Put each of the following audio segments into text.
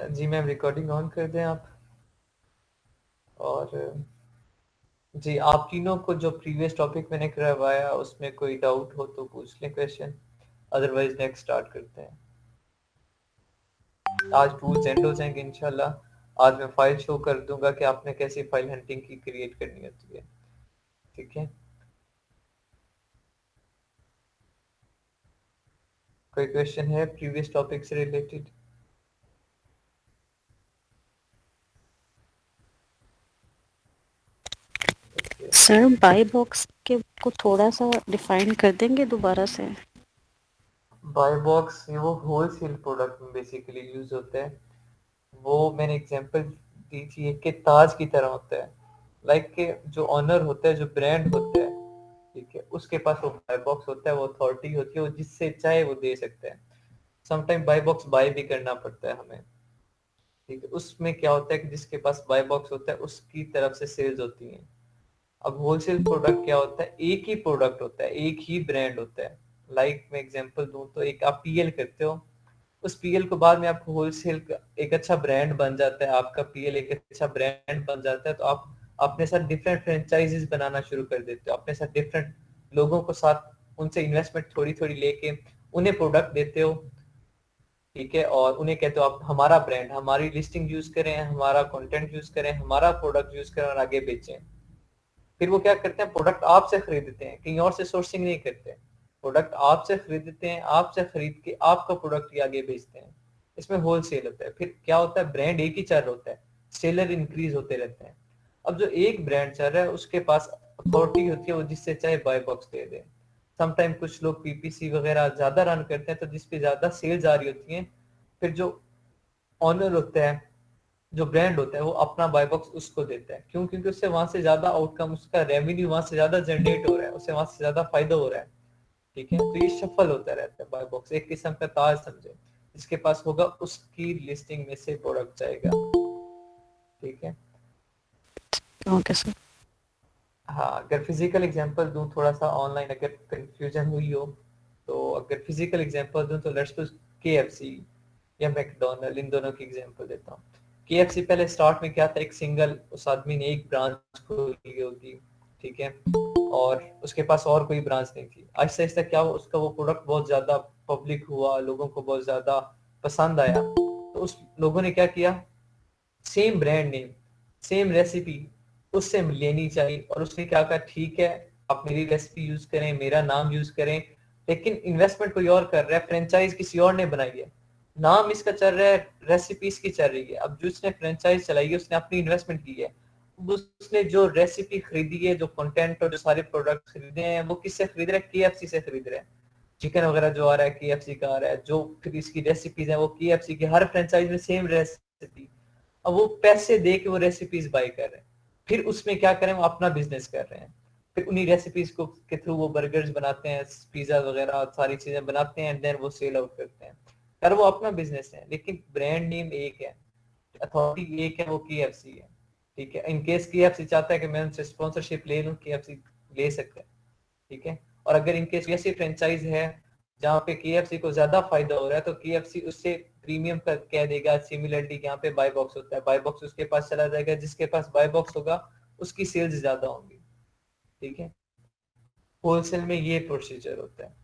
Ji ma'am, recording on कर दें आप। और जी, आप तीनों को जो प्रीवियस टॉपिक मैंने करवाया उसमें कोई डाउट हो तो पूछ लें क्वेश्चन, अदरवाइज नेक्स्ट स्टार्ट करते हैं। आज टूल्स एंड हो जाएंगे इंशाल्लाह। आज मैं फाइल शो कर दूंगा कि आपने कैसी फाइल हंटिंग की क्रिएट करनी होती है। ठीक है, कोई क्वेश्चन है प्रीवियस टॉपिक से related? Okay. Sir buy box के को थोड़ा सा डिफाइन कर देंगे दोबारा से? बाय बॉक्स वो होलसेल प्रोडक्ट में बेसिकली यूज होता है। वो मैंने एग्जांपल दी थी कि ताज की तरह होता है। लाइक के जो ऑनर होता है, जो ब्रांड होता है, ठीक है, उसके पास वो बाय बॉक्स होता है, वो अथॉरिटी होती है, वो जिससे चाहे वो दे सकता है। समटाइम बाय बॉक्स बाय भी करना पड़ता है हमें। ठीक है, उसमें क्या होता है कि जिसके पास बाय बॉक्स होता है उसकी तरफ से सेल्स होती है। अब होलसेल प्रोडक्ट क्या होता है, एक ही प्रोडक्ट होता है, एक ही ब्रांड होता है। लाइक मैं एग्जांपल दूं तो एक आप पीएल करते हो, उस पीएल को बाद में आप होलसेल एक अच्छा ब्रांड बन जाता है, आपका पीएल एक अच्छा ब्रांड बन जाता है, तो आप अपने साथ डिफरेंट फ्रेंचाइजीज बनाना शुरू कर देते हो, अपने साथ डिफरेंट लोगों को साथ, उनसे इन्वेस्टमेंट थोड़ी थोड़ी लेके उन्हें प्रोडक्ट देते हो। ठीक है, और उन्हें कहते हो आप हमारा ब्रांड, हमारी लिस्टिंग यूज करें, हमारा कंटेंट यूज करें, हमारा प्रोडक्ट यूज करें और आगे बेचें। फिर वो क्या करते हैं, प्रोडक्ट आपसे खरीदते हैं, कहीं और से सोर्सिंग नहीं करते। प्रोडक्ट आपसे खरीदते हैं, आपसे खरीद के आपका प्रोडक्ट ही आगे बेचते हैं। इसमें होलसेल होता है। फिर क्या होता है, ब्रांड एक ही चल रहा होता है, सेलर इंक्रीज होते रहते हैं। अब जो एक ब्रांड चल रहा है उसके पास अथॉरिटी होती है, वो जिससे चाहे बाय बॉक्स दे दे। समटाइम कुछ लोग पीपीसी वगैरह ज्यादा रन करते हैं, तो जिसपे ज्यादा सेल्स आ रही होती है, फिर जो ऑनर होता है, जो ब्रांड होता है, वो अपना बाय बॉक्स उसको देता है। क्यों? क्योंकि उससे वहां से ज्यादा आउटकम, उसका रेवेन्यू वहां से ज्यादा जनरेट हो रहा है, उससे वहां से ज्यादा फायदा हो रहा है। ठीक है, तो ये शफल होता रहता है। बाय बॉक्स एक किस्म का ताज समझे, जिसके पास होगा उसकी लिस्टिंग में से प्रोडक्ट जाएगा। ठीक है। Okay sir. हाँ, अगर फिजिकल एग्जांपल दूं, थोड़ा सा ऑनलाइन अगर कंफ्यूजन हुई हो, तो अगर फिजिकल एग्जांपल दूं तो लेट्स सपोज केएफसी या मैकडोनल्ड, इन दोनों की एग्जांपल देता हूँ। केएफसी पहले स्टार्ट में क्या था, एक सिंगल, उस आदमी ने एक ब्रांच खोली होगी, ठीक है, और उसके पास और कोई ब्रांच नहीं थी। आहिस्ता आहिस्ता क्या हुआ, उसका वो प्रोडक्ट बहुत ज्यादा पब्लिक हुआ, लोगों को बहुत ज्यादा पसंद आया, तो उस लोगों ने क्या किया, same brand name, same recipe उससे लेनी चाहिए। और उसने क्या कहा, ठीक है, आप मेरी रेसिपी यूज करें, मेरा नाम यूज करें, लेकिन इन्वेस्टमेंट कोई और कर रहा है, फ्रेंचाइज किसी और ने बनाई है, नाम इसका चल रहा है, रेसिपी इसकी चल रही है। अब जिसने फ्रेंचाइज चलाई है उसने अपनी इन्वेस्टमेंट की है, उसने जो रेसिपी खरीदी है, जो कंटेंट और जो सारे प्रोडक्ट खरीदे हैं, वो किससे खरीद रहा है, केएफसी से खरीद रहा है। चिकन वगैरह जो आ रहा है केएफसी का आ रहा है, जो फिर इसकी रेसिपीज है वो केएफसी की, हर फ्रेंचाइज में सेम रेसिपी। अब वो पैसे दे के वो रेसिपीज बाय कर रहे हैं, फिर उसमें क्या करें, वो अपना बिजनेस कर रहे हैं। फिर उन्हीं रेसिपीज को के थ्रू वो बर्गर्स बनाते हैं, पिज्जा वगैरह सारी चीजें बनाते हैं, एंड देन वो सेल आउट करते हैं। यार वो अपना बिजनेस है, लेकिन ब्रांड नेम एक है, अथॉरिटी एक है, वो केएफसी है। ठीक है, इन केस केएफसी चाहता है कि मैं उनसे स्पॉन्सरशिप ले लूं, केएफसी ले सकता है। ठीक है, और अगर इनकेस ऐसी फ्रेंचाइज है जहाँ पे केएफसी को ज्यादा फायदा हो रहा है, तो केएफसी उससे प्रीमियम का कह देगा। सिमिलरली यहाँ पे बाय बॉक्स होता है, बाय बॉक्स उसके पास चला जाएगा, जिसके पास बाय बॉक्स होगा उसकी सेल्स ज्यादा होंगी। ठीक है, होलसेल में ये प्रोसीजर होता है।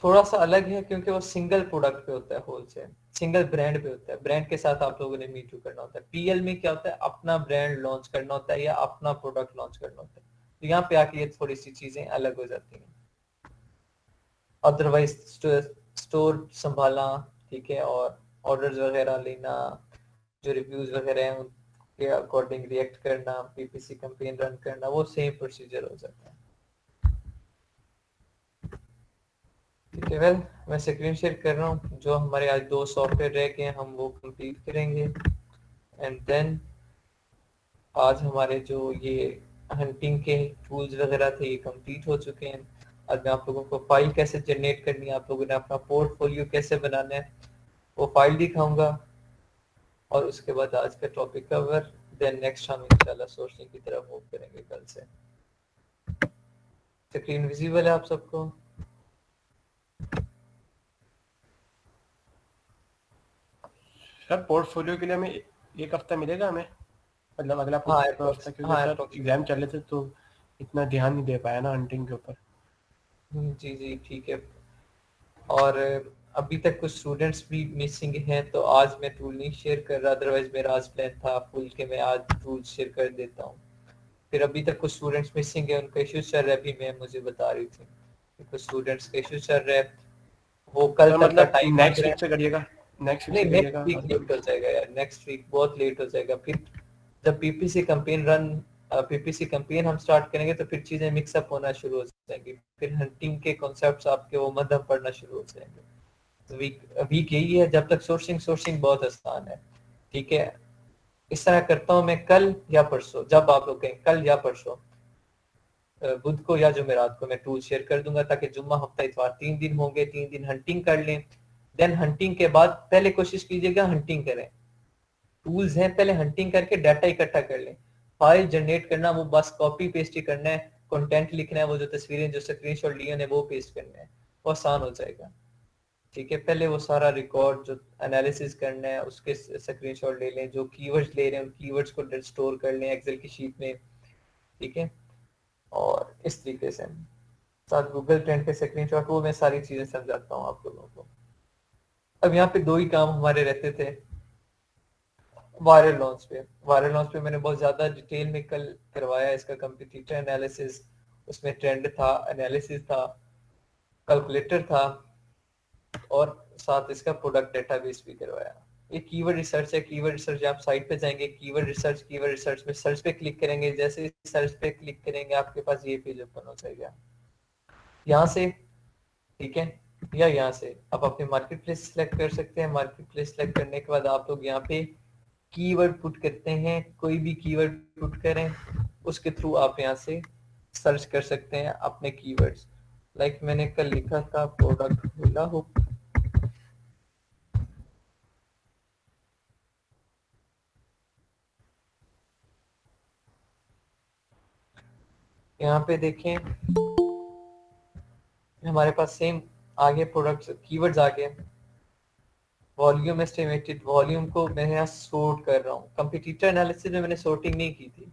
थोड़ा सा अलग है क्योंकि वो सिंगल प्रोडक्ट पे होता है, होलसेल सिंगल ब्रांड पे होता है, ब्रांड के साथ आप लोगों ने मीट करना होता है। पीएल में क्या होता है, अपना ब्रांड लॉन्च करना होता है या अपना प्रोडक्ट लॉन्च करना होता है। तो यहाँ पे आके ये थोड़ी सी चीजें अलग हो जाती हैं। अदरवाइज स्टोर संभालना, ठीक है, और ऑर्डर्स वगैरह लेना, जो रिव्यूज वगैरह हैं उनके अकॉर्डिंग रिएक्ट करना, पीपीसी कैंपेन रन करना, वो सेम प्रोसीजर हो जाता है। ठीक है, वेल मैं स्क्रीन शेयर कर रहा हूँ। जो हमारे आज दो सॉफ्टवेयर रह गए हैं हम वो कंप्लीट करेंगे, एंड देन आज हमारे जो ये हंटिंग के टूल्स वगैरह थे ये कंप्लीट हो चुके हैं। आज मैं आप लोगों को फाइल कैसे जनरेट करनी है, आप लोगों ने अपना पोर्टफोलियो कैसे बनाना है, वो फाइल दिखाऊंगा। और उसके बाद आज का टॉपिक कवर, देन नेक्स्ट हम इंशाल्लाह सोर्सिंग की तरफ मूव करेंगे कल से। स्क्रीन विजिबल है आप सबको? सर पोर्टफोलियो के लिए हमें 1 हफ्ता मिलेगा हमें, मतलब अगला हाँ पूरा अप्रोक्स, हफ्ता, क्योंकि हाँ सर एग्जाम अप्रोक्सीमेट। चल रहे थे तो इतना ध्यान नहीं दे पाया ना हंटिंग के ऊपर। जी जी ठीक है। और अभी तक कुछ स्टूडेंट्स भी मिसिंग हैं, तो आज मैं टूल नहीं शेयर कर रहा, अदरवाइज मेरा आज प्लान था फुल के मैं आज टूल शेयर कर देता हूँ। फिर अभी तक कुछ स्टूडेंट्स मिसिंग है, उनका इश्यूज चल रहा है, अभी मैं मुझे बता रही थी कि कुछ स्टूडेंट्स का इश्यूज चल रहा है, वो कल सर तक का मतलब टाइम मांग नेक्स्ट रहे वीक हैं। से करिएगा, नेक्स्ट वीक नहीं से नेक्स्ट करिएगा वीक मतलब। लेट हो जाएगा यार, नेक्स्ट वीक बहुत लेट हो जाएगा। फिर जब पीपीसी कैंपेन हम स्टार्ट करेंगे तो फिर चीजें मिक्सअप होना शुरू हो जाएंगी, फिर हंटिंग के कॉन्सेप्ट्स आपके वो मध्यम पड़ना शुरू हो जाएंगे। तो वीक वीक यही है, जब तक सोर्सिंग सोर्सिंग बहुत आसान है। ठीक है, इस तरह करता हूँ मैं, कल या परसों, जब आप लोग कहें कल या परसों, बुध को या जुमेरात को मैं टूल शेयर कर दूंगा, ताकि जुम्मा हफ्ता इतवार 3 दिन होंगे, 3 दिन हंटिंग कर लें। देन हंटिंग के बाद पहले कोशिश कीजिएगा हंटिंग करें, टूल्स हैं, पहले हंटिंग करके डाटा इकट्ठा कर लें। फाइल जनरेट करना वो बस कॉपी पेस्ट ही करना है, कंटेंट लिखना है, वो जो तस्वीरें जो स्क्रीनशॉट लिए हैं वो पेस्ट करना है, वो आसान हो जाएगा। ठीक है, पहले वो सारा रिकॉर्ड जो एनालिसिस करना है उसके स्क्रीनशॉट ले लें, जो कीवर्ड्स ले रहे हैं उन कीवर्ड्स को स्टोर कर लें एक्सेल की शीट में। ठीक है, और इस तरीके से साथ गूगल ट्रेंड के स्क्रीनशॉट, वो मैं सारी चीजें समझाता हूँ आप लोगों को। अब यहाँ पे दो ही काम हमारे रहते थे वायरल लॉन्च पे मैंने बहुत ज्यादा डिटेल में कल करवाया इसका कंपटीटर एनालिसिस, उसमें ट्रेंड था, एनालिसिस था, कैलकुलेटर था, और साथ इसका प्रोडक्ट डेटाबेस भी करवाया। ये कीवर्ड रिसर्च है, कीवर्ड रिसर्च आप साइट पे जाएंगे, कीवर्ड रिसर्च में सर्च पे क्लिक करेंगे, जैसे सर्च पे क्लिक करेंगे आपके पास ये पेज ओपन हो जाएगा यहाँ से। ठीक है, या यहाँ से आप अपने मार्केट प्लेस सिलेक्ट कर सकते हैं, मार्केट प्लेस सिलेक्ट करने के बाद आप लोग यहाँ पे कीवर्ड पुट करते हैं, कोई भी कीवर्ड पुट करें, उसके थ्रू आप यहाँ से सर्च कर सकते हैं अपने कीवर्ड्स। लाइक मैंने कल लिखा था प्रोडक्ट होला हुक, यहाँ पे देखें हमारे पास सेम आगे प्रोडक्ट्स कीवर्ड्स आ गए। वॉल्यूम एस्टिमेटेड, वॉल्यूम को मैं यहाँ सॉर्ट कर रहा हूँ, कंपटीटर एनालिसिस में मैंने सॉर्टिंग नहीं की थी,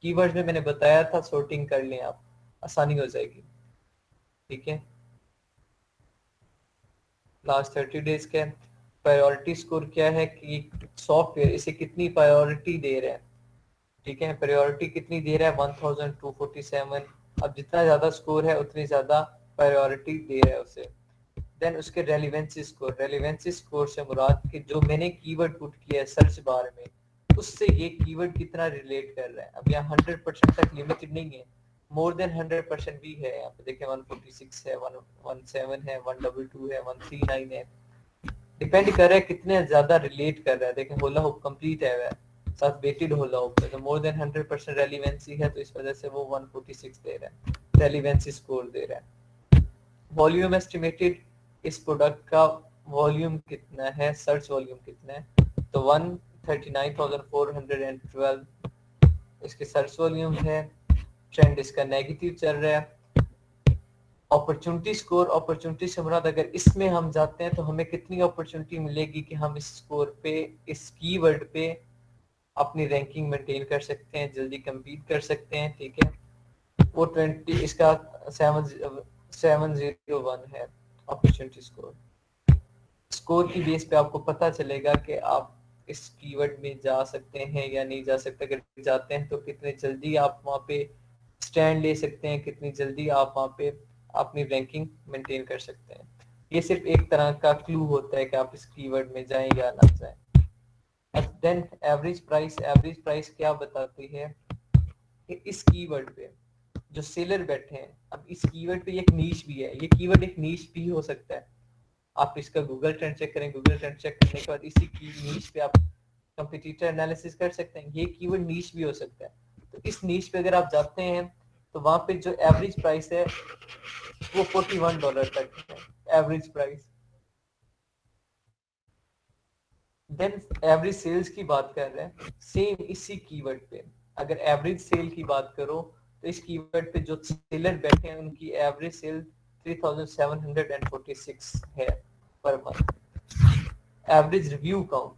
कीवर्ड्स में मैंने बताया था सॉर्टिंग कर लें आप, आसानी हो जाएगी। ठीक है, लास्ट 30 डेज का प्रायोरिटी स्कोर क्या है कि सॉफ्टवेयर इसे कितनी प्रायोरिटी दे रहा है। ठीक है, प्रायोरिटी कितनी दे रहा है 1247। अब जितना ज्यादा स्कोर है उतनी ज्यादा प्रायोरिटी दे रहा है उसे। देन उसके रेलिवेंसी स्कोर से मुराद कि जो मैंने कीवर्ड पुट किया है सर्च बार में, उससे ये कीवर्ड कितना रिलेट कर रहा है। अब यहाँ 100% तक लिमिटेड नहीं है, मोर देन 100% भी है। यहाँ पे देखें 146 है, 117 है, 122 है, 139 है, डिपेंड कर रहा है कितने ज्यादा रिलेट कर रहा है। देखें होला हुक कंप्लीट है वह साथ वेटेड होला हुक है, तो मोर देन 100% रेलिवेंसी है, तो इस वजह से वो 146 दे रहा है, रेलिवेंसी स्कोर दे रहा है। वॉल्यूम एस्टिमेटेड, इस प्रोडक्ट का वॉल्यूम कितना है, सर्च वॉल्यूम कितना है, तो 139,412 इसके सर्च वॉल्यूम है। ट्रेंड इसका नेगेटिव चल रहा है। अपॉर्चुनिटी स्कोर, अपॉर्चुनिटी से मुराद अगर इसमें हम जाते हैं तो हमें कितनी अपॉर्चुनिटी मिलेगी कि हम इस स्कोर पे, इस कीवर्ड पे अपनी रैंकिंग मेंटेन कर सकते हैं, जल्दी compete कर सकते हैं। ठीक है, वो 20 इसका 701 है अपॉर्चुनिटी स्कोर। स्कोर की बेस पे आपको पता चलेगा कि आप इस कीवर्ड में जा सकते हैं या नहीं जा सकते। अगर जाते हैं तो कितने जल्दी आप वहाँ पे स्टैंड ले सकते हैं, कितनी जल्दी आप वहाँ पे अपनी रैंकिंग मेंटेन कर सकते हैं। ये सिर्फ एक तरह का क्लू होता है कि आप इस कीवर्ड में जाएं या ना जाएं। देन एवरेज प्राइस क्या बताती है कि इस कीवर्ड पे जो सेलर बैठे हैं, अब इस कीवर्ड पे एक नीश भी है, ये कीवर्ड एक नीश भी हो सकता है। आप इसका गूगल ट्रेंड चेक करें, गूगल ट्रेंड चेक करने के बाद इसी की नीश पे आप कंपटीटर एनालिसिस कर सकते हैं, ये कीवर्ड नीश भी हो सकता है। तो इस नीश पे अगर आप जाते हैं तो वहां पे जो एवरेज प्राइस है वो $41 तक है average price. Then average sales की बात कर रहे हैं सेम इसी कीवर्ड पे, अगर एवरेज सेल की बात करो तो इस कीवर्ड पे जो सेलर बैठे हैं उनकी एवरेज सेल 3746 है per month. Average review count,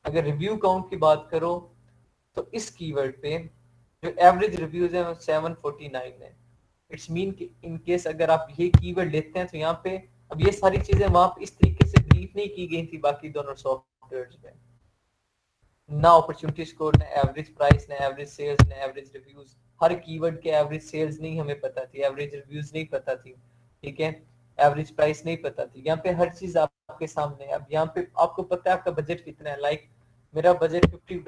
अगर रिव्यू काउंट की बात करो तो इस कीवर्ड पे जो एवरेज रिव्यूज है वो 749 है। इट्स मीन कि इन केस अगर आप ये कीवर्ड लेते हैं तो यहाँ पे अब ये सारी चीजें वहां पे इस तरीके से ब्रीफ नहीं की गई थी बाकी दोनों सॉफ्टवेयर में, ना अपॉर्चुनिटी स्कोर, ना एवरेज प्राइस, ना एवरेज सेल्स, ना एवरेज रिव्यूज। हर कीवर्ड के एवरेज सेल्स नहीं हमें पता थी, एवरेज रिव्यूज नहीं पता थी, ठीक है, एवरेज प्राइस नहीं पता थी। यहाँ पे हर चीज आपके सामने है। अब यहाँ पे आपको पता है आपका बजट कितना है, लाइक मेरा बजट 50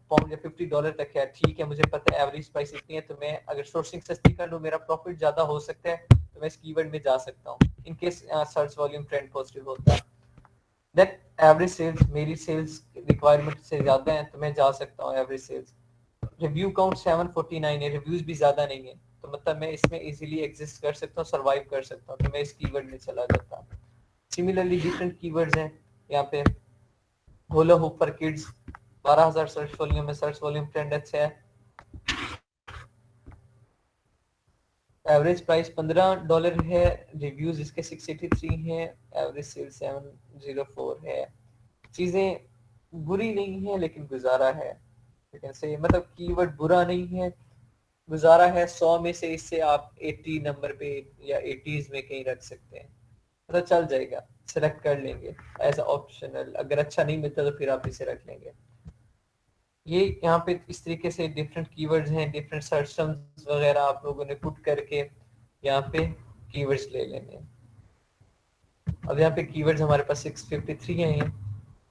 पाउंड या $50 तक है, ठीक है, मुझे पता है एवरेज प्राइस इतनी है, तो मैं अगर सोर्सिंग सस्ती कर लूँ मेरा प्रॉफिट ज्यादा हो सकता है, तो मैं इस कीवर्ड में जा सकता हूँ in case search volume trend positive होता है। दैट एवरेज सेल्स मेरी सेल्स रिक्वायरमेंट से ज्यादा है तो मैं जा सकता हूँ एवरेज सेल्स। रिव्यू काउंट 749 है, रिव्यूज भी ज्यादा नहीं है, तो मतलब मैं इसमें इजीली एग्जिस्ट कर सकता हूँ, सर्वाइव कर सकता हूँ, तो मैं इस कीवर्ड में चला जाता हूँ। सिमिलरली डिफरेंट कीवर्ड्स हैं यहाँ पे। होला hoop for kids 12,000 search volume में, सर्च वॉल्यूम ट्रेंड अच्छा है। एवरेज प्राइस $15 है, रिव्यूज इसके 683 हैं, एवरेज सेल 704 है। चीजें बुरी नहीं है लेकिन गुजारा है, लेकिन से मतलब कीवर्ड बुरा नहीं है, गुजारा है। 100 में से इससे आप 80 नंबर पे या 80s में कहीं रख सकते हैं, मतलब चल जाएगा, सेलेक्ट कर लेंगे एज ऑप्शनल। अगर अच्छा नहीं मिलता तो फिर आप इसे रख लेंगे। ये यहाँ पे इस तरीके से डिफरेंट कीवर्ड्स हैं, डिफरेंट सर्च टर्म्स वगैरह आप लोगों ने पुट करके यहाँ पे कीवर्ड्स ले लेने हैं। अब यहाँ पे कीवर्ड्स हमारे पास 653 हैं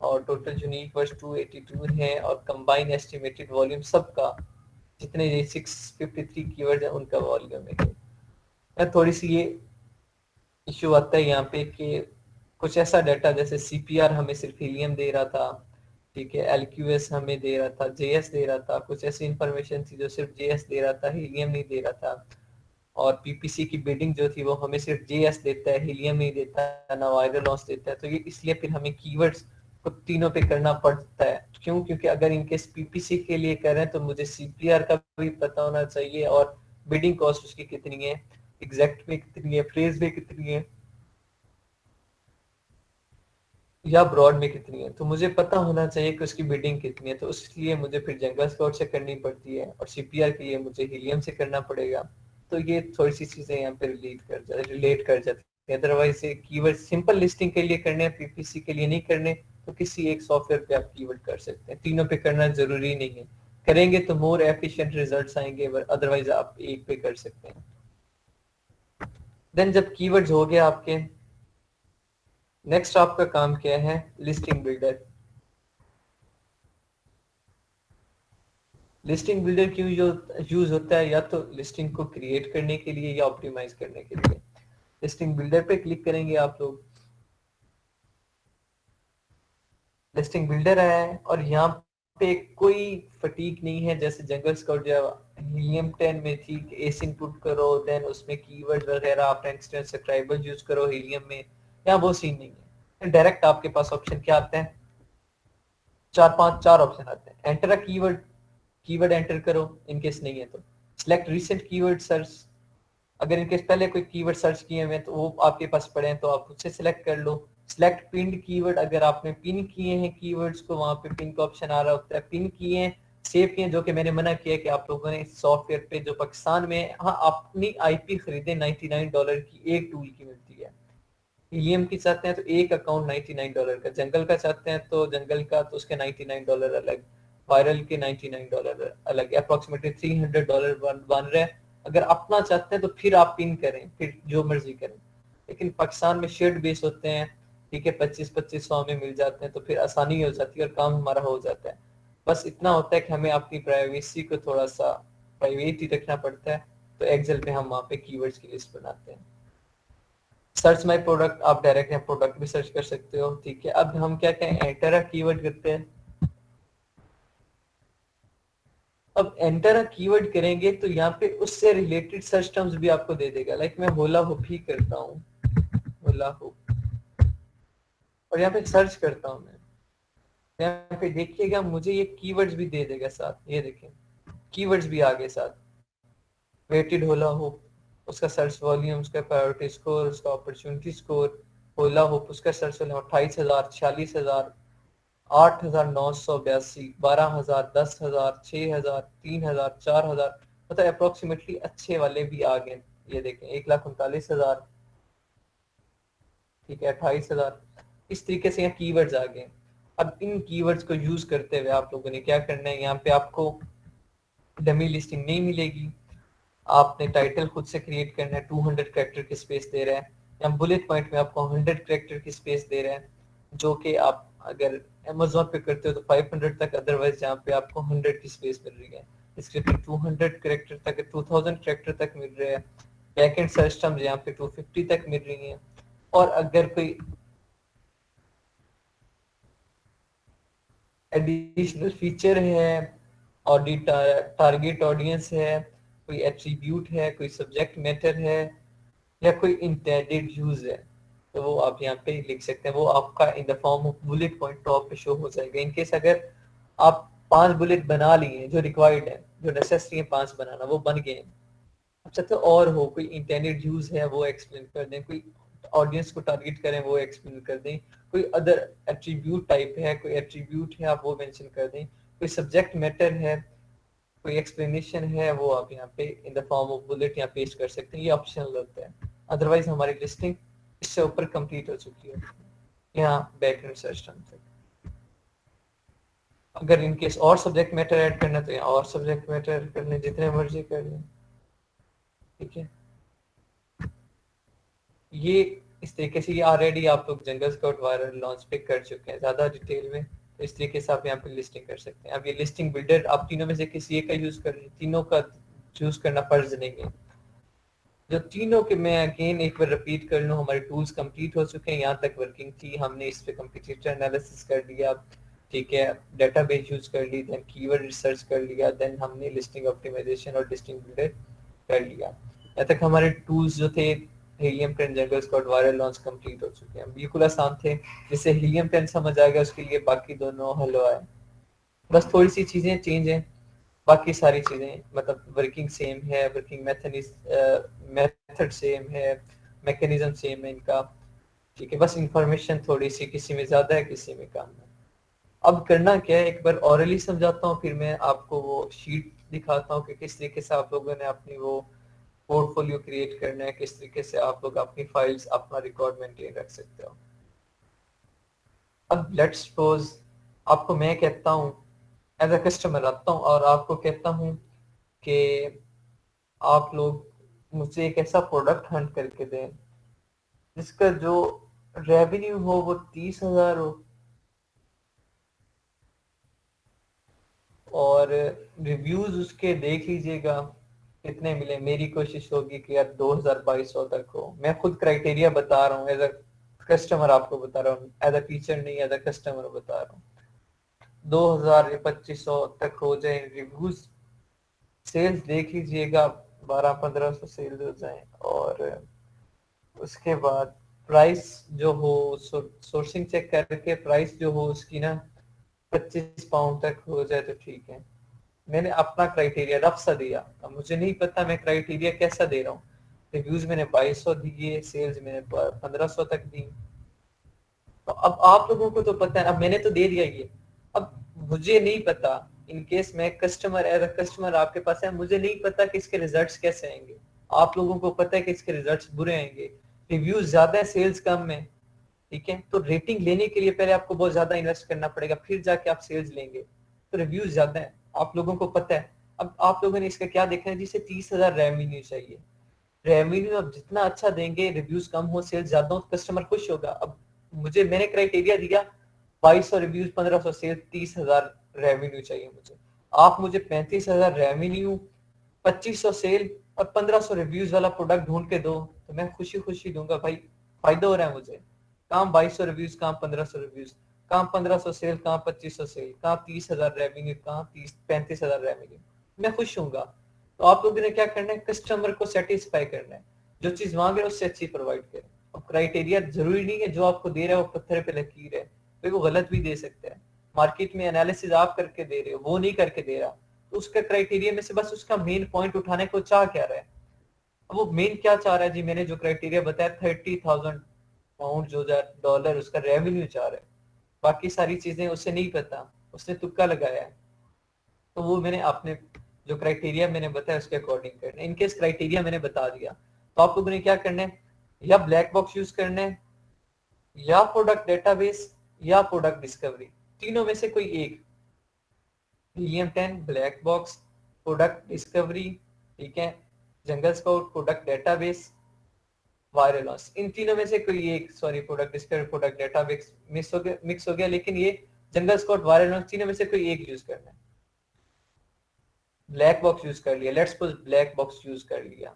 और टोटल यूनिक वर्ड्स 282 हैं और कंबाइन एस्टिमेटेड वॉल्यूम सबका जितने ये 653 कीवर्ड है उनका वॉल्यूम है। थोड़ी सी ये इश्यू आता है यहाँ पे कि कुछ ऐसा डाटा जैसे सीपीआर हमें सिर्फ हीलियम दे रहा था, ठीक है, एलक्यूएस हमें दे रहा था, जेएस दे रहा था, कुछ ऐसी इंफॉर्मेशन थी जो सिर्फ जेएस दे रहा था, हीलियम नहीं दे रहा था। और पीपीसी की बिडिंग जो थी वो हमें सिर्फ जेएस देता है, हीलियम नहीं देता है, ना वायरल लॉस देता है। तो ये इसलिए फिर हमें कीवर्ड्स को तीनों पे करना पड़ता है। क्यों? क्योंकि अगर इनकेस पीपीसी के लिए करें तो मुझे सीपीआर का भी पता होना चाहिए और बिडिंग कॉस्ट उसकी कितनी है, एग्जैक्ट में कितनी है, फ्रेज में कितनी है, या ब्रॉड में कितनी है, तो मुझे पता होना चाहिए कि उसकी बिडिंग कितनी है। तो इसलिए मुझे फिर जंगल स्कॉट से करनी पड़ती है और सीपीआर के लिए मुझे हीलियम से करना पड़ेगा। तो ये थोड़ी सी चीजें यहाँ पे रिलेट कर जाती है। अदरवाइज ये कीवर्ड सिंपल लिस्टिंग के लिए करने, पीपीसी के लिए नहीं करने, तो किसी एक सॉफ्टवेयर पे आप कीवर्ड कर सकते हैं, तीनों पे करना जरूरी नहीं है। करेंगे तो मोर एफिशिएंट रिजल्ट्स आएंगे, अदरवाइज आप एक पे कर सकते हैं। देन जब कीवर्ड्स हो गए आपके, नेक्स्ट आपका काम क्या है, लिस्टिंग बिल्डर। लिस्टिंग बिल्डर क्यों यूज होता है? या तो लिस्टिंग को क्रिएट करने के लिए या ऑप्टिमाइज करने के लिए। लिस्टिंग बिल्डर पे क्लिक करेंगे आप लोग, लिस्टिंग बिल्डर है और यहाँ पे कोई फटीक नहीं है जैसे जंगल स्काउट या हीलियम 10 में थी कि एस इनपुट करो देन उसमें कीवर्ड वगैरह आप इंस्टेंस सब्सक्राइबर यूज करो हीलियम में। यहाँ वो सीन नहीं है, डायरेक्ट आपके पास ऑप्शन क्या आते हैं, चार ऑप्शन आते हैं। Enter a keyword, keyword enter करो, इनकेस नहीं है तो सिलेक्ट रिसेंट कीवर्ड सर्च, अगर इनकेस पहले कोई कीवर्ड सर्च किए हुए तो वो आपके पास पड़े हैं तो आप उससे सिलेक्ट कर लो। सिलेक्ट पिन्ड कीवर्ड, अगर आपने पिन किए हैं कीवर्ड्स को, वहां पे पिन का ऑप्शन आ रहा होता है, पिन किए हैं, सेव किए, जो कि मैंने मना किया कि आप लोगों ने इस सॉफ्टवेयर पे जो पाकिस्तान में, हाँ, अपनी आईपी खरीदे $99 की एक टूल की मिलती है। हीलियम की चाहते हैं तो एक अकाउंट $99 का, जंगल का चाहते हैं तो जंगल का तो उसके $99 अलग, वायरल के $99 अलग, अप्रोक्सीमेटली $300 बन रहा है। अगर अपना चाहते हैं तो फिर आप पिन करें, फिर जो मर्जी करें। लेकिन पाकिस्तान में शेयर्ड बेस होते हैं, ठीक है, 25-25 100 में मिल जाते हैं, तो फिर आसानी हो जाती है और काम हमारा हो जाता है। बस इतना होता है कि हमें अपनी प्राइवेसी को थोड़ा सा प्राइवेट ही रखना पड़ता है। तो एक्सेल पे हम वहाँ पे कीवर्ड्स की लिस्ट बनाते हैं। सर्च माय प्रोडक्ट, आप डायरेक्ट यहाँ प्रोडक्ट भी सर्च कर सकते हो, ठीक है। अब हम क्या कहें, एंटर अ कीवर्ड करते हैं। अब एंटर अ कीवर्ड करेंगे तो यहाँ पे उससे रिलेटेड सर्च टर्म्स भी आपको दे देगा। लाइक मैं होला हुप ही करता हूँ, होला हुप, और यहाँ पे सर्च करता हूँ मैं, यहाँ पे देखिएगा मुझे ये कीवर्ड्स भी दे देगा साथ, ये देखें कीवर्ड्स भी आ गए साथ। वेटेड होला हुप, उसका सर्च वॉल्यूम, उसका प्रायोरिटी स्कोर, उसका अपॉर्चुनिटी स्कोर, होला हुप उसका सर्च वॉल्यूम 28,000, 46,000, 8,982, 12,000, 10,000, 6,000, 3,000, 4,000, मतलब अप्रोक्सीमेटली अच्छे वाले भी आ गए। ये देखें 1,39,000, ठीक है, 28,000। इस तरीके से यहाँ कीवर्ड्स आ गए। अब इन कीवर्ड्स को यूज करते हुए आप लोगों ने क्या करना है, यहाँ पे आपको डमी लिस्टिंग नहीं मिलेगी, आपने टाइटल खुद से क्रिएट करना है, 200 कैरेक्टर की स्पेस दे रहा है, या बुलेट पॉइंट में आपको 100 कैरेक्टर की स्पेस दे रहा है, जो कि आप अगर अमेजोन पे करते हो तो 500 तक, अदरवाइज जहाँ पे आपको 100 की स्पेस मिल रही है। डिस्क्रिप्शन 200 कैरेक्टर तक, 2000 कैरेक्टर तक मिल रहे हैं। बैकएंड सर्च टर्म्स यहाँ पे 250 तक मिल रही हैं। और अगर कोई एडिशनल फीचर है, ऑडिट टारगेट ऑडियंस है, कोई एट्रीब्यूट है, कोई सब्जेक्ट मैटर है, या कोई इंटेंडेड यूज है, तो वो आप यहाँ पे लिख सकते हैं। वो आपका in the form of bullet point top पे शो हो जाएगा। इनकेस अगर आप 5 बुलेट बना लिए हैं जो रिक्वायर्ड है, जो नेसेसरी है 5 बनाना, वो बन गए हैं, अब चाहते और हो, कोई इंटेंडेड यूज है वो एक्सप्लेन कर दें, कोई ऑडियंस को टारगेट करें वो एक्सप्लेन कर दें, कोई अदर एट्रीब्यूट टाइप है, कोई एट्रीब्यूट है आप वो मेंशन कर दें, कोई सब्जेक्ट मैटर है, कोई एक्सप्लेनेशन है, वो आप यहाँ पे in the form of bullet यहाँ पेस्ट कर सकते हैं। ये ऑप्शनल होता है, अदरवाइज हमारी लिस्टिंग इससे ऊपर कंप्लीट हो चुकी है यहाँ बैकएंड सर्च टर्म तक। अगर इनकेस और सब्जेक्ट मैटर ऐड करना तो यहाँ और सब्जेक्ट मैटर ऐड करने, जितने मर्जी कर लें, ठीक है। ये इस तरीके से, ये ऑलरेडी आप लोग जंगल स्काउट वायरल लॉन्च पे कर चुके हैं ज़्यादा डिटेल में, तो इस तरीके से आप यहाँ पे लिस्टिंग कर सकते हैं। अब ये लिस्टिंग बिल्डर आप तीनों में से किसी एक का यूज़ कर रहे हैं, तीनों का चूज़ करना फर्ज नहीं है। जो तीनों के मैं अगेन एक बार रिपीट कर लूँ, हमारे टूल्स कंप्लीट हो चुके हैं, यहाँ तक वर्किंग थी, हमने इस पे कंप्यूटर एनालिसिस कर लिया, ठीक है, डेटाबेस यूज कर ली, देन कीवर्ड रिसर्च कर लिया, देन हमने लिस्टिंग ऑप्टिमाइजेशन और लिस्टिंग बिल्डर कर लिया। यहाँ तक हमारे टूल्स जो थे हीलियम 10 जंगल स्क्वाड वायरल लॉन्च कंप्लीट हो चुके हैं, बिल्कुल आसान थे। जिससे हीलियम 10 समझ आ गया उसके लिए बाकी दोनों हल आए, बस थोड़ी सी चीजें चेंज हैं, बाकी सारी चीजें मतलब वर्किंग सेम है, वर्किंग मेथड सेम है, मैकेनिज्म सेम है इनका, ठीक है। बस इंफॉर्मेशन थोड़ी सी किसी में ज्यादा है किसी में कम है। अब करना क्या है, एक बार ऑरली समझाता हूँ, फिर मैं आपको वो शीट दिखाता हूँ कि किस तरीके से आप लोगों ने अपनी वो पोर्टफोलियो क्रिएट करना है, किस तरीके से आप लोग अपनी फाइल्स, अपना रिकॉर्ड मेंटेन रख सकते हो। अब लेट्स सपोज आपको मैं कहता हूँ, एज अ कस्टमर आता हूँ और आपको कहता हूँ कि आप लोग मुझे एक ऐसा प्रोडक्ट हंट करके दें जिसका जो रेवेन्यू हो वो 30,000 हो, और रिव्यूज उसके देख लीजिएगा कितने मिले। मेरी कोशिश होगी कि यार 2,200 तक हो। मैं खुद क्राइटेरिया बता रहा हूँ, एज अ कस्टमर आपको बता रहा हूँ, एज अ टीचर नहीं, एज अ कस्टमर बता रहा हूँ। 2,000 या 2,500 तक हो जाए रिव्यूज, सेल्स देख लीजिएगा 1200-1500 सेल्स हो जाए, और उसके बाद प्राइस जो हो, सोर्सिंग चेक करके प्राइस जो हो उसकी ना 25 पाउंड तक हो जाए तो ठीक है। मैंने अपना क्राइटेरिया रफ सा दिया, अब मुझे नहीं पता मैं क्राइटेरिया कैसा दे रहा हूँ। रिव्यूज मैंने 2200 दिए, सेल्स मैंने 1500 तक दी। तो अब आप लोगों को तो पता है, अब मैंने तो दे दिया ये। अब मुझे नहीं पता, इन केस मैं कस्टमर, एज अ कस्टमर आपके पास है, मुझे नहीं पता कि इसके रिजल्ट्स कैसे आएंगे। आप लोगों को पता है कि इसके रिजल्ट्स बुरे आएंगे, रिव्यूज ज्यादा है, सेल्स कम है, ठीक है। तो रेटिंग लेने के लिए पहले आपको बहुत ज्यादा इन्वेस्ट करना पड़ेगा, फिर जाके आप सेल्स लेंगे। तो रिव्यूज ज्यादा है, आप लोगों को पता है। अब आप लोगों ने इसका क्या देखना है, जिसे 30,000 रेवेन्यू चाहिए, रेवेन्यू अब जितना अच्छा देंगे, रिव्यूज कम हो सेल्स ज्यादा हो, कस्टमर खुश होगा। अब मुझे, मैंने क्राइटेरिया दिया 2200 रिव्यूज, 1500 सेल्स, 30,000 रेवेन्यू चाहिए मुझे। आप मुझे 35,000 रेवेन्यू, 2500 सेल और 1500 रिव्यूज वाला प्रोडक्ट ढूंढ के दो, तो मैं खुशी खुशी दूंगा भाई, फायदा हो रहा है मुझे। काम 2200 रिव्यूज, काम 1500 रिव्यूज, काम 1500 सेल, काम 2500 सेल, काम 30,000 रेवेन्यू, काम 35,000 रेवेन्यू, मैं खुश हूँ। तो आप लोगों ने क्या करना है, कस्टमर को सेटिस्फाई करना है, जो चीज मांग रहे हैं उससे अच्छी प्रोवाइड करें। अब क्राइटेरिया जरूरी नहीं है जो आपको दे रहा है वो पत्थर पे लकीर है, कोई वो गलत भी दे सकता है। मार्केट में एनालिसिस आप करके दे रहे हो, वो नहीं करके दे रहा, तो उसका क्राइटेरिया में से बस उसका मेन पॉइंट उठाने को चाह क्या रहा है। अब वो मेन क्या चाह रहा है जी, मैंने जो क्राइटेरिया बताया 30,000 पाउंड जो $, उसका रेवेन्यू चाह रहा है। बाकी सारी चीजें उसे नहीं पता, उसने तुक्का लगाया है। तो वो मैंने अपने जो क्राइटेरिया मैंने बताया उसके अकॉर्डिंग करना है। इनकेस क्राइटेरिया मैंने बता दिया तो आप लोगों ने क्या करना है, या ब्लैक बॉक्स यूज करना है, या प्रोडक्ट डेटाबेस, या प्रोडक्ट डिस्कवरी, तीनों में से कोई एक। Helium 10 black box, product discovery, ठीक है, Jungle Scout product database, viral loss, इन तीनों में से कोई एक, sorry product discovery product database mix हो गया, लेकिन ये जंगल स्काउट वायरल लॉस तीनों में से कोई एक यूज करना है। ब्लैक बॉक्स यूज कर लिया, let's suppose black box use कर लिया,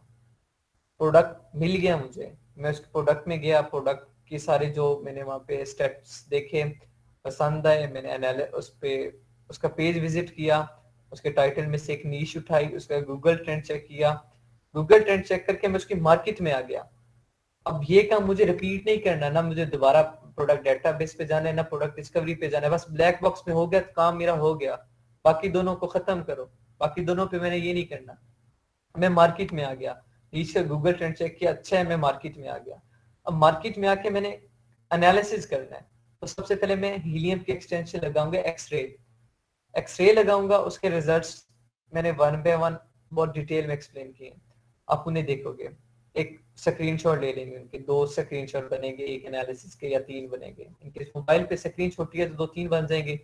प्रोडक्ट मिल गया मुझे, मैं उस प्रोडक्ट में गया, प्रोडक्ट के सारे जो मैंने वहां पे स्टेप्स देखे, पसंद आए, मैंने उस पे उसका पेज विजिट किया, उसके टाइटल में से एक नीश उठाई, उसका गूगल ट्रेंड चेक किया, गूगल ट्रेंड चेक करके मैं उसकी मार्केट में आ गया। अब ये काम मुझे रिपीट नहीं करना, ना मुझे दोबारा प्रोडक्ट डेटाबेस पे जाना है, ना प्रोडक्ट डिस्कवरी पे जाना है, बस ब्लैक बॉक्स में हो गया तो काम मेरा हो गया। बाकी दोनों को खत्म करो, बाकी दोनों पे मैंने ये नहीं करना। मैं मार्केट में आ गया, नीचे का गूगल ट्रेंड चेक किया, अच्छा है, मैं मार्केट में आ गया। अब मार्केट में आके मैंने एनालिसिस करना है, तो सबसे पहले मैं हीलियम की एक्सटेंशन लगाऊंगा एक्सरे, एक्सरे लगाऊंगा, उसके रिजल्ट्स मैंने वन बाय वन बहुत डिटेल में एक्सप्लेन किए, आप उन्हें देखोगे। एक स्क्रीनशॉट ले लेंगे, उनके 2 स्क्रीनशॉट बनेंगे एक एनालिसिस के, या 3 बनेंगे, इनके मोबाइल पे स्क्रीन छोटी है तो 2-3 बन जाएंगे,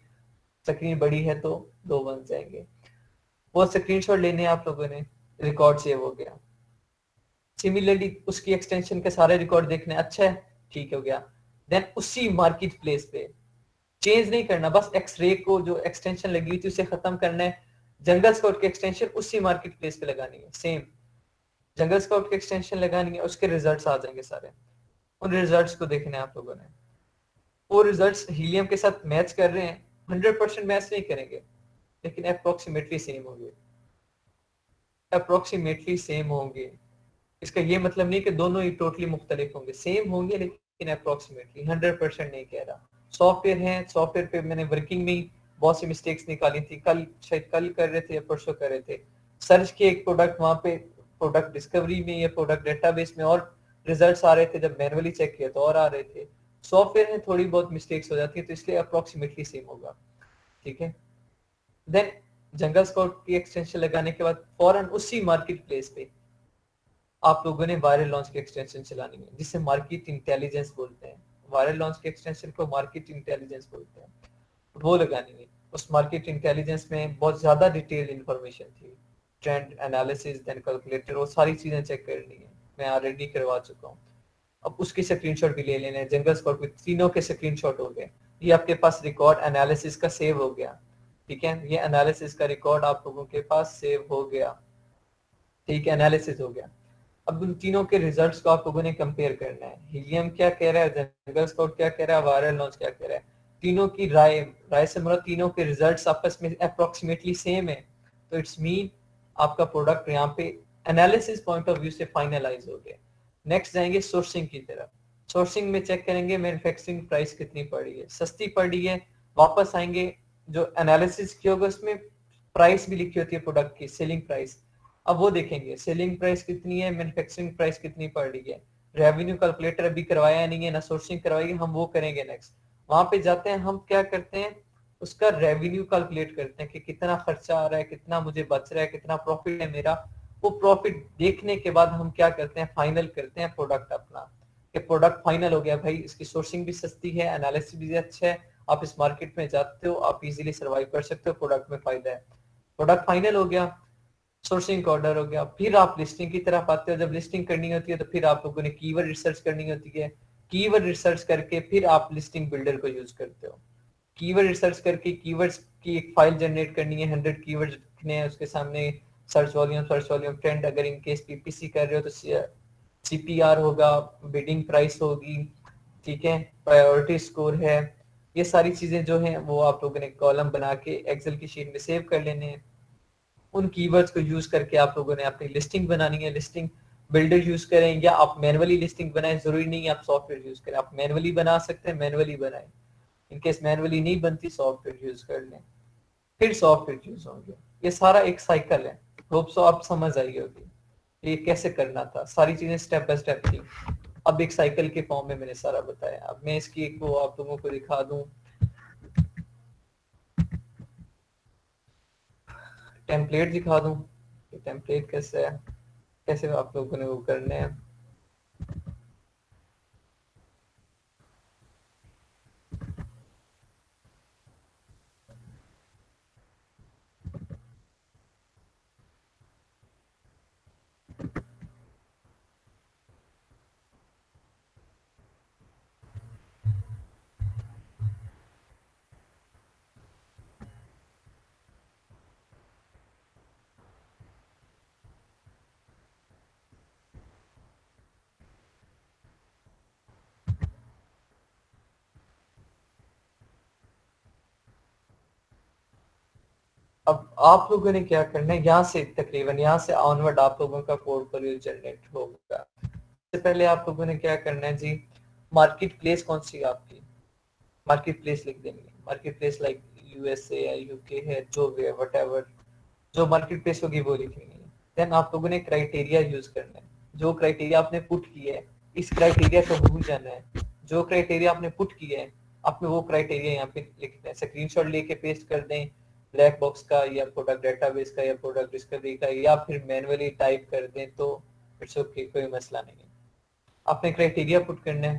स्क्रीन बड़ी है तो 2 बन जाएंगे। वो स्क्रीनशॉट लेने आप लोगों ने, रिकॉर्ड सेव हो गया। सिमिलरली उसकी एक्सटेंशन के सारे रिकॉर्ड देखने, अच्छा है, ठीक हो गया। देन उसी मार्केट प्लेस पे चेंज नहीं करना, बस एक्सरे को जो एक्सटेंशन लगी हुई थी उसे खत्म करना है, जंगल स्काउट की एक्सटेंशन उसी मार्केट प्लेस पे लगानी है, सेम जंगल स्काउट की एक्सटेंशन लगानी है, उसके रिजल्ट्स आ जाएंगे सारे, उन रिजल्ट्स को देखना है आप लोगों ने। वो रिजल्ट्स हीलियम के साथ मैच कर रहे हैं, 100% मैच नहीं करेंगे, लेकिन अप्रोक्सीमेटली सेम होंगे, अप्रोक्सीमेटली सेम होंगे। इसका ये मतलब नहीं कि दोनों ही टोटली मुख्तलिफ होंगे, सेम होंगे, लेकिन अप्रोक्सीमेटली, 100% नहीं कह रहा। सॉफ्टवेयर है, सॉफ्टवेयर पे मैंने वर्किंग में ही बहुत सी मिस्टेक्स निकाली थी, कल शायद कल कर रहे थे या परसों कर रहे थे, सर्च किए एक प्रोडक्ट वहां पे प्रोडक्ट डिस्कवरी में या प्रोडक्ट डेटाबेस में, और रिजल्ट्स आ रहे थे, जब मैनुअली चेक किया तो और आ रहे थे। सॉफ्टवेयर में थोड़ी बहुत मिस्टेक्स हो जाती है, तो इसलिए अप्रोक्सीमेटली सेम होगा, ठीक है। देन जंगल स्काउट की एक्सटेंशन लगाने के बाद फौरन उसी मार्केट प्लेस पे आप लोगों ने वायरल लॉन्च की एक्सटेंशन चलानी है, जिसे मार्केट इंटेलिजेंस बोलते हैं। वायरल लॉन्च की एक्सटेंशन को मार्केट इंटेलिजेंस बोलते हैं, वो लगानी है। उस मार्केट इंटेलिजेंस में बहुत ज्यादा डिटेल इंफॉर्मेशन थी, ट्रेंड एनालिसिस, देन कैलकुलेटर, वो सारी चीजें चेक करनी है, मैं ऑलरेडी करवा चुका हूँ। अब उसके स्क्रीनशॉट भी ले लेने हैं, जंगल स्काउट में तीनों के स्क्रीनशॉट हो गए, ये आपके पास रिकॉर्ड एनालिसिस का सेव हो गया, ठीक है, ये एनालिसिस का रिकॉर्ड आप लोगों के पास सेव हो गया, ठीक है, एनालिसिस हो गया। अब उन तीनों के रिजल्ट्स को आप लोगों ने कंपेयर करना है, हीलियम क्या कह रहा है, जंगल स्काउट क्या कह रहा है, वायरल लॉन्च क्या कह रहा है, तीनों की राय से मतलब तीनों के रिजल्ट्स आपस में अप्रोक्सीमेटली सेम है, तो इट्स मीन आपका प्रोडक्ट यहाँ पे एनालिसिस पॉइंट ऑफ व्यू से फाइनलाइज हो गया। नेक्स्ट जाएंगे सोर्सिंग की तरफ, सोर्सिंग में चेक करेंगे मैन्युफैक्चरिंग प्राइस कितनी पड़ी है, सस्ती पड़ी है, वापस आएंगे, जो एनालिसिस किया होगा उसमें प्राइस भी लिखी होती है प्रोडक्ट की, सेलिंग प्राइस, अब वो देखेंगे सेलिंग प्राइस कितनी है, मैन्युफैक्चरिंग प्राइस कितनी पड़ रही है। रेवेन्यू कैलकुलेटर अभी करवाया नहीं है, ना सोर्सिंग करवाई है, हम वो करेंगे नेक्स्ट। वहां पे जाते हैं, हम क्या करते हैं, उसका रेवेन्यू कैलकुलेट करते हैं कि कितना खर्चा आ रहा है, कितना मुझे बच रहा है, कितना प्रॉफिट है मेरा। वो प्रॉफिट देखने के बाद हम क्या करते हैं, फाइनल करते हैं प्रोडक्ट अपना, कि प्रोडक्ट फाइनल हो गया भाई, इसकी सोर्सिंग भी सस्ती है, एनालिसिस भी अच्छा है, आप इस मार्केट में जाते हो, आप इजीली सर्वाइव कर सकते हो, प्रोडक्ट में फायदा है, प्रोडक्ट फाइनल हो गया, सोर्सिंग का ऑर्डर हो गया। फिर आप लिस्टिंग की तरफ आते हो, जब लिस्टिंग करनी होती है तो फिर आप लोगों ने कीवर्ड रिसर्च करनी होती है, कीवर्ड रिसर्च करके फिर आप लिस्टिंग बिल्डर को यूज करते हो, कीवर्ड रिसर्च करके कीवर्ड्स की एक फाइल जनरेट करनी है, 100 कीवर्ड्स लिखने हैं, उसके सामने सर्च वॉल्यूम ट्रेंड, अगर इन केस पीपीसी कर रहे हो तो सीपीआर होगा, बिडिंग प्राइस होगी, ठीक है, प्रायोरिटी स्कोर है, ये सारी चीजें जो हैं वो आप लोगों ने कॉलम बना के एक्सेल की शीट में सेव कर लेने हैं। उन कीवर्ड्स को यूज करके आप लोगों ने अपनी लिस्टिंग बनानी है, लिस्टिंग बिल्डर यूज करें या आप मैनुअली लिस्टिंग बनाएं, जरूरी नहीं आप सॉफ्टवेयर यूज करें, आप मैनुअली बना सकते हैं, मैनुअली बनाएं, इनकेस मैनुअली नहीं बनती सॉफ्टवेयर यूज कर लें, फिर सॉफ्टवेयर यूज होंगे। ये सारा एक साइकिल है, होप सो आप समझ आई होगी ये कैसे करना था, सारी चीजें स्टेप बाय स्टेप थी। अब एक साइकिल के फॉर्म में मैंने सारा बताया, अब मैं इसकी एक वो आप लोगों को दिखा दूं, टेम्पलेट दिखा दूं कि टेम्पलेट कैसे है, कैसे आप लोगों ने वो करने हैं। अब आप लोगों ने क्या करना है, यहाँ से तकरीबन यहाँ से ऑनवर्ड आप लोगों का पोर्टफोलियो जनरेट होगा। सबसे पहले आप लोगों ने क्या करना है जी, मार्केट प्लेस कौन सी है आपकी, मार्केट प्लेस लिख देंगे। मार्केट प्लेस लाइक यूएसए है, यूके है, जो भी है, वट, जो मार्केट प्लेस होगी वो लिखेंगे। देन आप लोगों ने क्राइटेरिया यूज करना है, जो क्राइटेरिया आपने पुट किया है इस क्राइटेरिया को भूल जाना है। जो क्राइटेरिया आपने पुट किया है आपने वो क्राइटेरिया यहाँ पे लिखना है, स्क्रीनशॉट लेके पेस्ट कर दें ब्लैक बॉक्स का या प्रोडक्ट डेटाबेस का या प्रोडक्ट डिस्कवरी का, या फिर मैनुअली टाइप कर दें तो इट्स ओके, कोई मसला नहीं है। आपने क्राइटेरिया पुट करना है।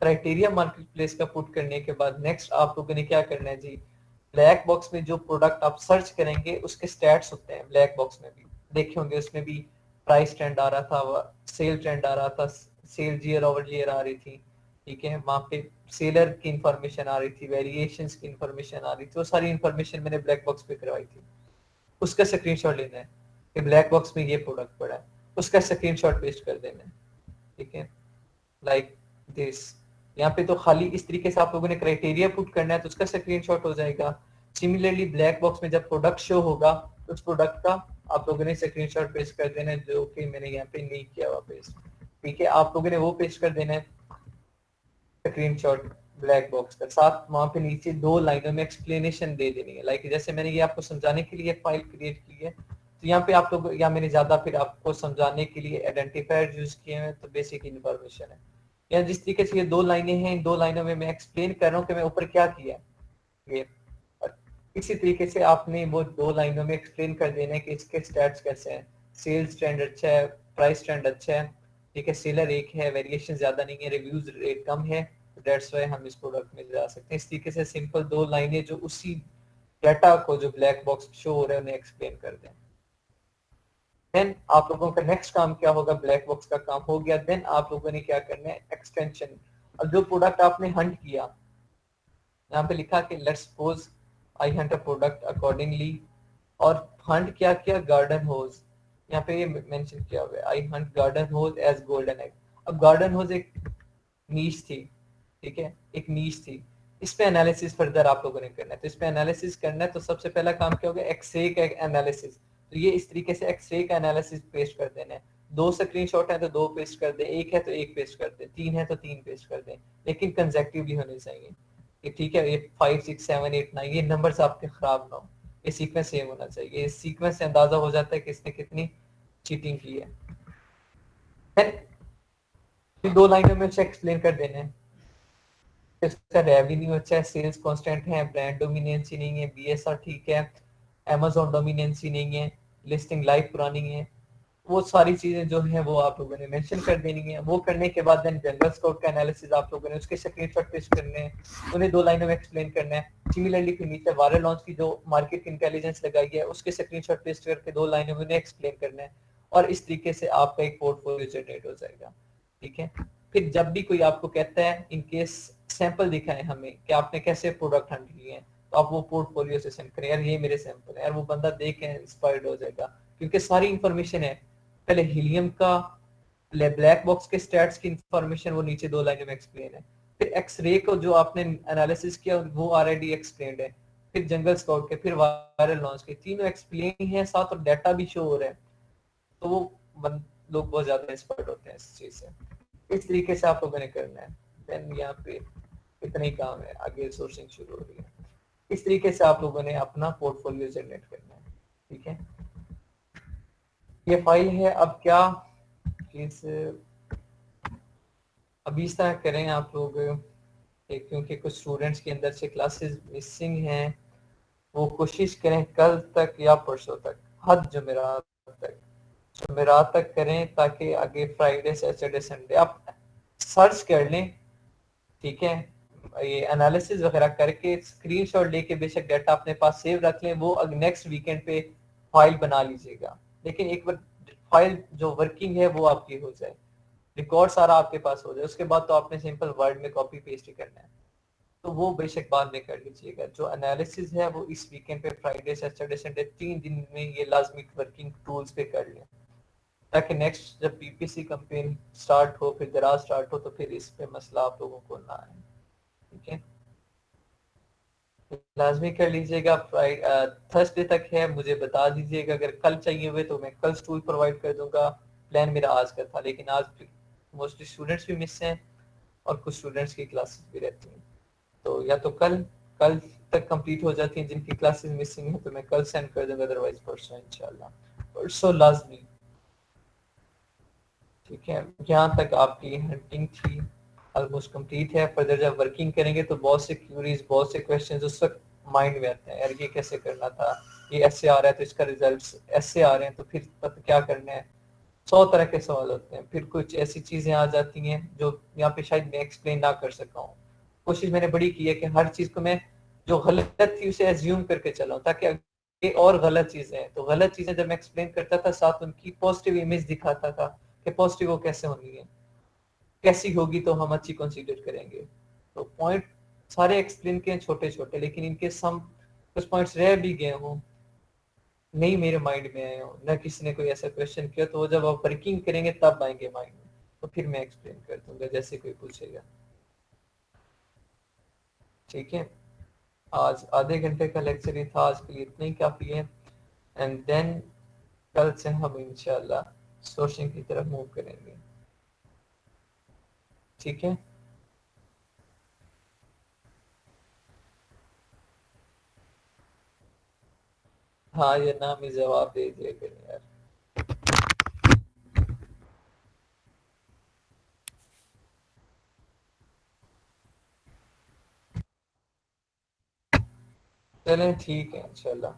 क्राइटेरिया मार्केट प्लेस का पुट करने के बाद नेक्स्ट आप लोगों ने क्या करना है जी, ब्लैक बॉक्स में जो प्रोडक्ट आप सर्च करेंगे उसके स्टैट्स होते हैं, ब्लैक बॉक्स में भी देखे होंगे, उसमें भी प्राइस ट्रेंड आ रहा था, सेल ट्रेंड आ रहा था, सेल ईयर ओवर ईयर आ रही थी, ठीक है, वहां पे सेलर की इंफॉर्मेशन आ रही थी, वेरिएशंस की इंफॉर्मेशन आ रही थी, वो सारी इंफॉर्मेशन मैंने ब्लैक बॉक्स पे करवाई थी। उसका स्क्रीनशॉट लेना है कि ब्लैक बॉक्स में ये प्रोडक्ट पड़ा है, उसका स्क्रीनशॉट पेस्ट कर देना है, ठीक है, लाइक दिस। यहाँ पे तो खाली इस तरीके से आप लोगों ने क्राइटेरिया पुट करना है तो उसका स्क्रीनशॉट हो जाएगा। सिमिलरली ब्लैक बॉक्स में जब प्रोडक्ट शो होगा तो उस प्रोडक्ट का आप लोगों ने स्क्रीनशॉट पेस्ट कर देना है, जो कि मैंने यहाँ पे नहीं किया हुआ पेस्ट, ठीक है, आप लोगों ने वो पेस्ट कर देना है स्क्रीनशॉट ब्लैक बॉक्स का। साथ वहां पे नीचे 2 लाइनों में एक्सप्लेनेशन दे देनी है, लाइक जैसे मैंने ये आपको समझाने के लिए फाइल क्रिएट की है तो यहाँ पे आप लोग, या मैंने ज्यादा फिर आपको समझाने के लिए आइडेंटिफायर यूज किए हैं, तो बेसिक इन्फॉर्मेशन है। या जिस तरीके से ये 2 लाइनें हैं, इन 2 लाइनों में मैं एक्सप्लेन कर रहा हूँ कि मैं ऊपर क्या किया है ये, और इसी तरीके से आपने वो 2 लाइनों में एक्सप्लेन कर देना है कि इसके स्टैट्स कैसे हैं, सेल्स ट्रेंड अच्छा है, प्राइस ट्रेंड अच्छा है, ठीक है, सेलर एक है, वेरिएशन ज्यादा नहीं है, रिव्यूज रेट कम है, दैट्स वाई हम इस प्रोडक्ट में जा सकते हैं। इस तरीके से सिंपल 2 लाइनें जो उसी डाटा को जो ब्लैक बॉक्स शो हो रहा है उन्हें एक्सप्लेन कर दें। देन आप लोगों का नेक्स्ट काम क्या होगा, ब्लैक बॉक्स का काम हो गया, देन आप लोगों ने क्या करना है, एक्सटेंशन। अब जो प्रोडक्ट आपने हंट किया, यहाँ पे लिखा कि let's suppose I Hunt a product accordingly, और हंट क्या किया, गार्डन होज, यहाँ पे ये मेंशन किया हुआ है आई हंट गार्डन होज एज गोल्डन एग। अब गार्डन होज एक नीश थी, ठीक है, एक नीश थी, इस पे एनालिसिस फर्दर आप लोगों ने करना है। तो इस पे एनालिसिस करना है तो सबसे पहला काम क्या होगा, एक्सरे का एनालिसिस। तो ये इस तरीके से एक्सरे का एनालिसिस पेस्ट कर देना है। 2 स्क्रीनशॉट है तो 2 पेस्ट कर दें, एक है तो एक पेस्ट कर दें, 3 है तो 3 पेस्ट कर दें, लेकिन कंजेक्टिवली होने चाहिए कि ठीक है, ये 5 6 7 8 9 ये नंबर्स आपके खराब ना हो, ये सीक्वेंस सेम होना चाहिए। इस सीक्वेंस से अंदाजा हो जाता है कि इसने कितनी चीटिंग की है। फिर 2 लाइनों में उसे एक्सप्लेन कर देना है, इसका रेवेन्यू अच्छा है, सेल्स कांस्टेंट है, ब्रांड डोमिनेंसी नहीं है, बीएसआर ठीक है, अमेजोन डोमिनेंसी नहीं है, लिस्टिंग लाइफ पुरानी है, वो सारी चीजें जो है वो आप लोगों ने मेंशन कर देनी है। वो करने के बाद देन जनरल स्कोर का एनालिसिस आप लोगों ने उसके स्क्रीनशॉट पेस्ट करने हैं, उन्हें 2 लाइनों में एक्सप्लेन करना है। सिमिलरली फिर नीचे वायरल लॉन्च की जो मार्केट इंटेलिजेंस लगाई है उसके स्क्रीनशॉट पेस्ट करके 2 लाइनों में उन्हें एक्सप्लेन करना है, और इस तरीके से आपका एक पोर्टफोलियो जनरेट हो जाएगा, ठीक है। फिर जब भी कोई आपको कहता है इन केस सैंपल दिखाएं हमें कि आपने कैसे प्रोडक्ट हंट किए हैं, तो आप वो पोर्टफोलियो से सेंड करें, यार ये मेरे सैंपल है, यार वो बंदा देख के इंस्पायर्ड हो जाएगा, क्योंकि सारी इंफॉर्मेशन है। पहले हीलियम का ब्लैक बॉक्स के स्टैट्स की इंफॉर्मेशन वो नीचे 2 लाइनों में एक्सप्लेन है, फिर एक्सरे को जो आपने एनालिसिस किया वो ऑलरेडी एक्सप्लेन्ड है, फिर जंगल स्काउट के, फिर वायरल लॉन्च के, तीनों एक्सप्लेन है, साथ और डाटा भी शो हो रहा है, तो वो लोग बहुत ज्यादा इंस्पायर्ड होते हैं इस चीज से। इस तरीके से आप लोगों ने करना है। देन यहाँ पे इतना ही काम है, आगे सोर्सिंग शुरू हो रही है। इस तरीके से आप लोगों ने अपना पोर्टफोलियो जनरेट करना है, ठीक है। ये फाइल है, अब क्या प्लीज अभी इस तरह करें आप लोग, क्योंकि कुछ स्टूडेंट्स के अंदर से क्लासेस मिसिंग हैं, वो कोशिश करें कल तक या परसों तक, हद जुमेरात तक, जुमेरात तक करें, ताकि आगे फ्राइडे सैटरडे संडे आप सर्च कर लें, ठीक है, ये एनालिसिस वगैरह करके स्क्रीनशॉट लेके बेशक डाटा अपने पास सेव रख लें, वो नेक्स्ट वीकेंड पे फाइल बना लीजिएगा, लेकिन एक बार फाइल जो वर्किंग है वो आपकी हो जाए, रिकॉर्ड सारा आपके पास हो जाए, उसके बाद तो आपने सिंपल वर्ड में कॉपी पेस्ट ही करना है, तो वो बेशक बाद में कर लीजिएगा। जो एनालिसिस है वो इस वीकेंड पे फ्राइडे सैटरडे संडे 3 दिन में ये लाजमी वर्किंग टूल्स पे कर लें, ताकि नेक्स्ट जब पीपीसी कैंपेन स्टार्ट हो, फिर दराज स्टार्ट हो, तो फिर इस पे मसला आप लोगों को ना आए, ठीक है। लाजमी कर लीजिएगा। थर्सडे तक है, मुझे बता दीजिएगा, अगर कल चाहिए हुए तो मैं कल स्टूल प्रोवाइड कर दूंगा। प्लान मेरा आज का था, लेकिन आज मोस्टली स्टूडेंट्स भी मिस हैं और कुछ स्टूडेंट्स की क्लासेस भी रहती हैं, तो या तो कल कल तक कंप्लीट हो जाती हैं, जिनकी क्लासेस मिसिंग है तो मैं कल सेंड कर दूंगा, अदरवाइज परसों इंशाल्लाह, परसों लाजमी, ठीक है। यहाँ तक आपकी हंटिंग थी ऑलमोस्ट कंप्लीट है। फर्दर जब वर्किंग करेंगे तो बहुत से क्यूरीज, बहुत से क्वेश्चंस उस वक्त माइंड में आते हैं, यार ये कैसे करना था, ये ऐसे आ रहा है तो इसका रिजल्ट ऐसे आ रहे हैं, तो फिर पता क्या करना है, 100 तरह के सवाल होते हैं। फिर कुछ ऐसी चीजें आ जाती हैं जो यहाँ पे शायद मैं एक्सप्लेन ना कर सका हूँ। कोशिश मैंने बड़ी की है कि हर चीज को मैं जो गलत थी उसे एज्यूम करके चलाऊं, ताकि ये और गलत चीजें हैं तो गलत चीजें जब मैं एक्सप्लेन करता था साथ उनकी पॉजिटिव इमेज दिखाता था कि पॉजिटिव वो कैसे होनी है, कैसी होगी तो हम अच्छी कंसीडर करेंगे। तो पॉइंट सारे एक्सप्लेन किए छोटे छोटे, लेकिन इनके सम कुछ पॉइंट्स रह भी गए हों, नहीं मेरे माइंड में आए हो, न किसी ने कोई ऐसा क्वेश्चन किया, तो वो जब आप वर्किंग करेंगे तब आएंगे माइंड में, तो फिर मैं एक्सप्लेन कर दूंगा जैसे कोई पूछेगा, ठीक है। आज आधे घंटे का लेक्चर ही था, आज के लिए इतना ही काफी है। एंड देन कल से हम इंशाल्लाह सोर्सिंग की तरफ मूव करेंगे, ठीक है। हाँ, ये नाम ही जवाब दे दिया करें यार। चलें ठीक है इंशाल्लाह।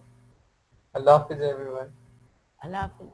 अल्लाह हाफिज एवरीवन। अल्लाह हाफिज।